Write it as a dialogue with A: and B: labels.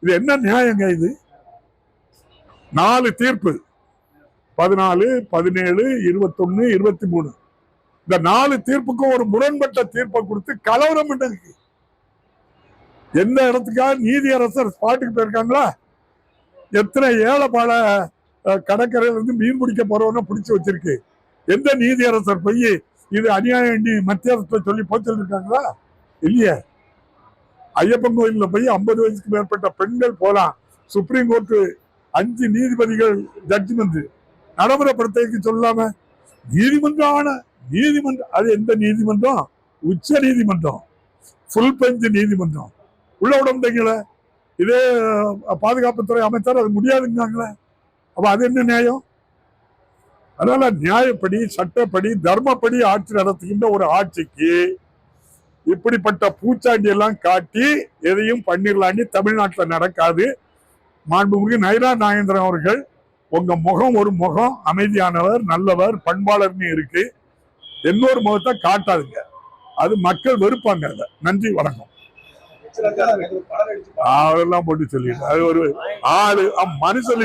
A: இது என்ன நியாயங்க? இது 4 தீர்ப்பு 14, 17, 21, 23 இந்த 4 தீர்ப்புக்கும் ஒரு முரண்பட்ட தீர்ப்பை கொடுத்து கலவரம் பண்ணதுக்கு எந்த இடத்துக்காக நீதியரசர் ஸ்பாட்டுக்கு போயிருக்காங்களா? எத்தனை ஏழைப்பாள கடற்கரையில இருந்து மீன் பிடிக்க போறவன பிடிச்சு வச்சிருக்கு. எந்த நீதியரசர் போய் இது அநியாயம் மத்திய அரசு சொல்லி போச்சிருக்காங்களா? இல்லையே. ஐயப்பன் கோயில்ல போய் 50 வயசுக்கு மேற்பட்ட பெண்கள் போலாம். சுப்ரீம் கோர்ட் 5 நீதிபதிகள் ஜட்ஜ்மெண்ட் நடைமுறைப்படுத்த சொல்லாம நீதிமன்றம் அது எந்த நீதிமன்றம்? உச்ச நீதிமன்றம், ஃபுல் பெஞ்ச் நீதிமன்றம். உள்ள விட இதே பாதுகாப்புத்துறை அமைச்சர் அது முடியாதுங்கிறாங்களே. அப்ப அது என்ன நியாயம்? அதனால நியாயப்படி, சட்டப்படி, தர்மப்படி ஆட்சி நடத்துகின்ற ஒரு ஆட்சிக்கு இப்படிப்பட்ட பூச்சாண்டி எல்லாம் காட்டி எதையும் பண்ணிடலான்னு தமிழ்நாட்டில் நடக்காது. மாண்புமிகு நயினா நாகேந்திரன் அவர்கள், உங்க முகம் ஒரு முகம், அமைதியானவர், நல்லவர், பண்பாளர்னு இருக்கு. இன்னொரு முகத்தை காட்டாதுங்க. அது மக்கள் வெறுப்பாங்க. அதை நன்றி, வணக்கம். அதெல்லாம் போட்டு சொல்லிட்டு அது ஒரு ஆளு மனுஷன்